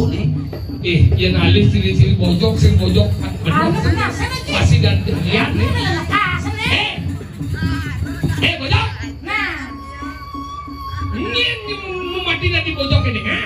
cuk nih. Yen alis ciri-ciri bojok sing bojok masih ganti lihat nih. Bojok. Nah. Ini mati di bojok ini, ha?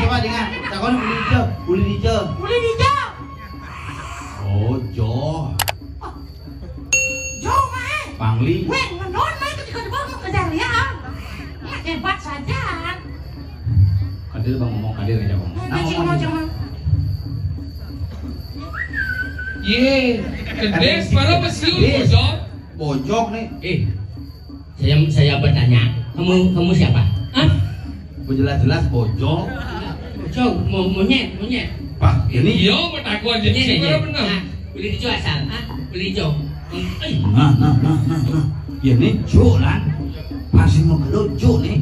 Coba dengar. Takon uli dijo. Oh, Jo. Jo mah. Pangli. Weh, menon mah ketika dibawa ke kejarian. Hebat saja. Kadir bang ngomong kadir aja bang. Nah, ngomong. Ye, kedes para pesiun bojok. Bojok nih. Saya bertanya, kamu siapa? Hah? Jelas-jelas bojok. Bojok, monyet. Pak, ini Iya, bertakwa aja sih para benar. Beli dijo asal, beli dijo. Nah. Ya ini Jo lah. Masih mau gelo Jo nih.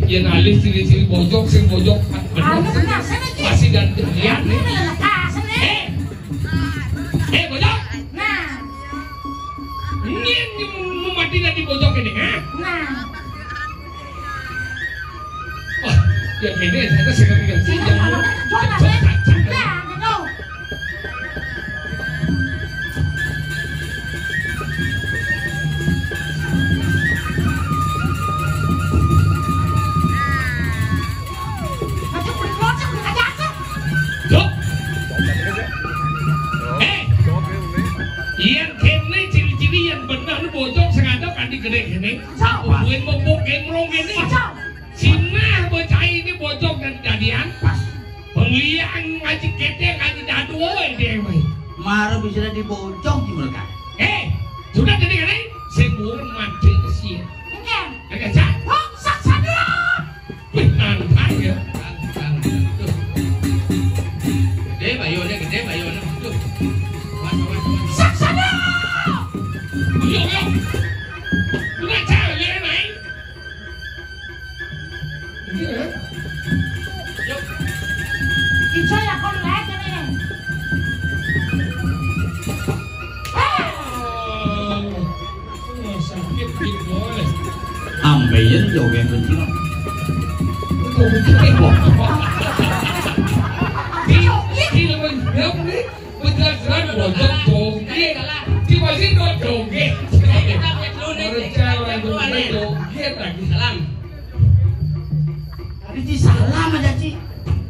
Yen alis ciri-ciri bojok sing bojok masih ganti lihat nih. Bojok. Nah. Ini mati di bojok ini, ha? Nah. Wah, ya gini saya segera sih. Bojok sengaja kan digede gini, buin membuk gemrong gini. Cina bocah ini bojok dan jadian. Pengliang ngaji keteng ngaji dadu, dia mah. Marah bisa di bojok di mereka. Sudah jadi gini, sebur mati kesia. Agak cak. Saksana. Nantang ya. Gede bayonnya. Tuh. Saksana. Yo. Udah cari ya, naik. Yuk. Ijo ya kon lihat ini. Sakit boy. Ambeien joget kencing. Betul-betul bojok joget. Di masih joget. Salam. Ini salam aja Ci.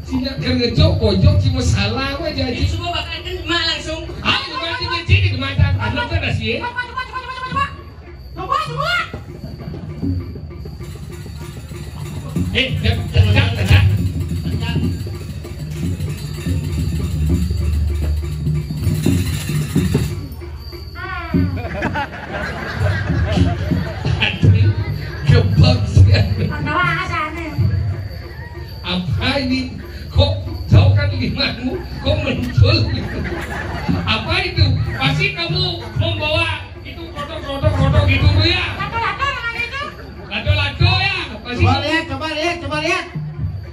Sina kerja pojok cuma salah aja. Ini semua bakal kena langsung. Ayo masih di sini di mata. Ada kan sih? Coba. Jangan. Gebak sekali. Apa ini? Kok jauh kan limamu? Kok muncul? Apa itu? Pasti kamu membawa itu kodok gitu ya? Lado ya? Pasti. Coba lihat.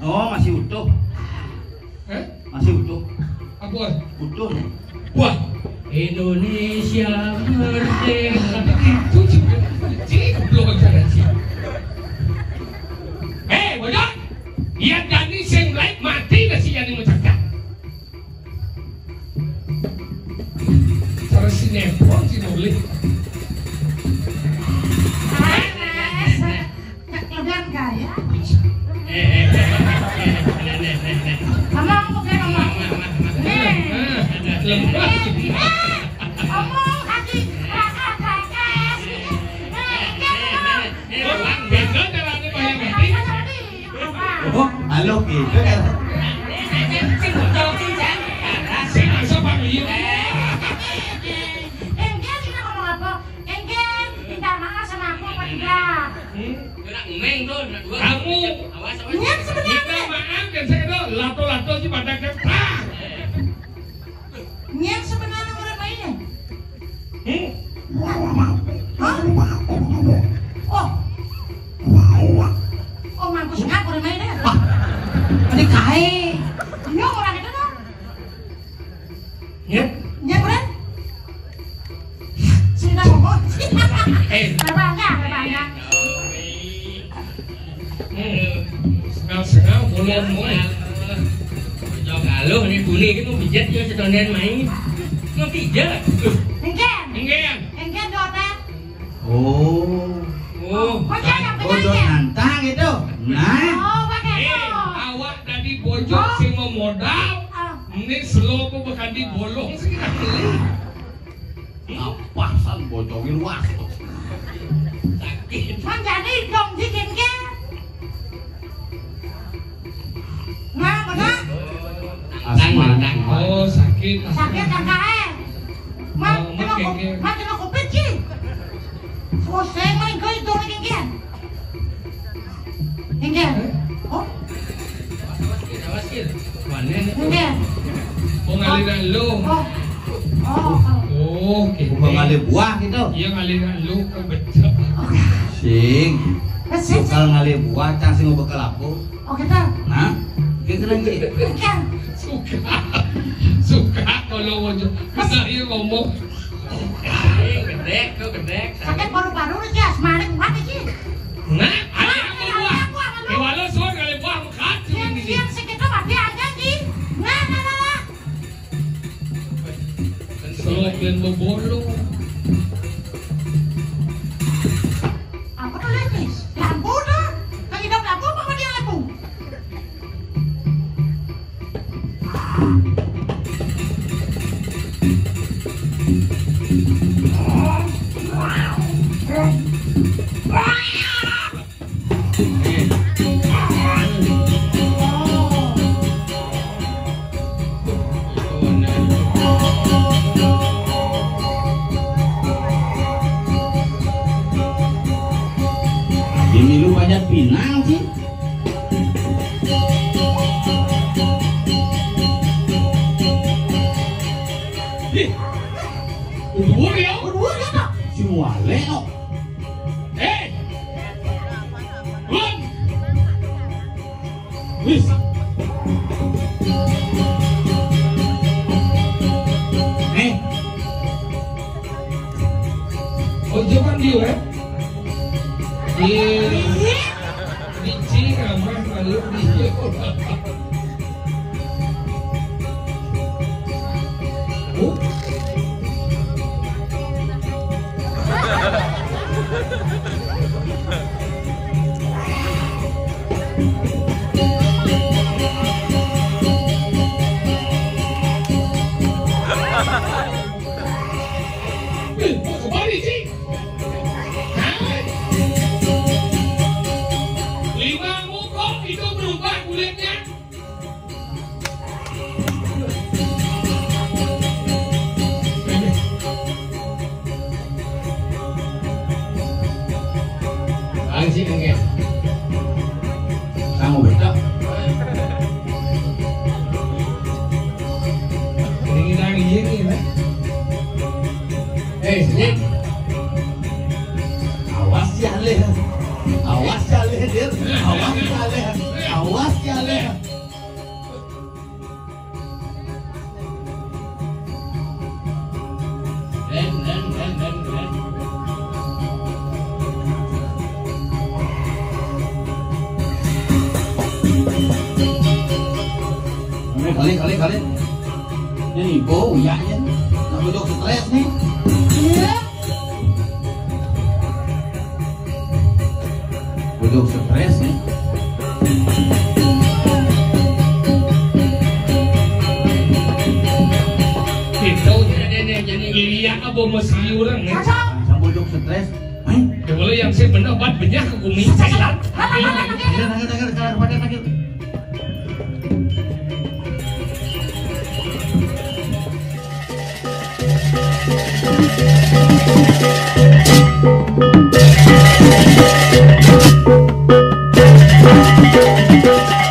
Oh, masih utuh. Masih utuh. Apa? Utuh. Wah, Indonesia merdeka. itu juga belum ada sih. Bojok, ya Dani sing lain mati nggak sih yang mencegah? Cara sinetron sih boleh. Kelebihan gaya. Kamu Ngomong. Omong kaki rakas. Beda caranya bayang mati. Oh, halo gitu kan. Saya masa panggil. Enggen kita ngomong apa? Enggen minta maaf sama aku apa tidak? Kamu Nyen minta sebenarnya. maaf dan saya itu lato-lato sih pada ketak. Nyen sebenarnya orang mainnya. Hah? Oh mampu singkat orang mainnya. Ini kai. Nyo orang itu dong. Ya. Nyen beran. Sini ngomong. Berbangga. Sengal-sengal bolong-bolong. Jo galuh nih buni ki mau pijat yo sedonen main. Mau pijat. Enggen. Enggak. Dotan. Oh, Kok jangan bodoh penyanyi? nantang itu. Nah, Oh, pakai itu. Awak dari bojong sing memodal. Ini slow aku bakal dibolong sekali. apa san bocongin was. Sakit. Kan jadi dong bikin ke. Nah, benar. Tang. Oh sakit. Sakit kan kae. Mak, Oh, mak kengke. kena kopet sih. Selesai main kau itu lagi ke. Engge. Oh, Awas kir. Mana nih? engge. Pengaliran lu. Oh. Oh, Bukan ada buah gitu. Iya ngaliran lu ke becek. Sing, Kesini. kalau ngalih buah cang sing bekal aku. Oh, kita. Nah, kita lagi. Engge. Suka kalau wajah bisa iya ngomong. Gedek. Sakit baru-baru aja, semarin mati sih. Nah, ada apa buah? Walau soal kali buah makan Yang sini. sekitar mati aja sih. Nah. Selok dan bebolong. Apa tuh lagi? Lampu tuh. Lagi dap lampu apa dia lampu? Ini lu banyak pinang sih. Udah ya? Berdua gitu. Si Wale kok. Bun. Wis. Ojo kan dia, di Cina mah kalau dia. Oh. Mau kembali sih? Lima kok itu berubah kulitnya? Anjing enggak. Kamu beda. Ini kita gini lah. Sini. Awas ya leh. Awas ya leh dia. Awas ya leh. Awas ya leh. Dan. Kali. Ini bau ya nya. Nak duduk stres nih. Iya. Duduk stres nih. liak abo masih orang nih. Sambodok stres. Kalau yang saya benar obat banyak ke bumi Thailand. Thank you.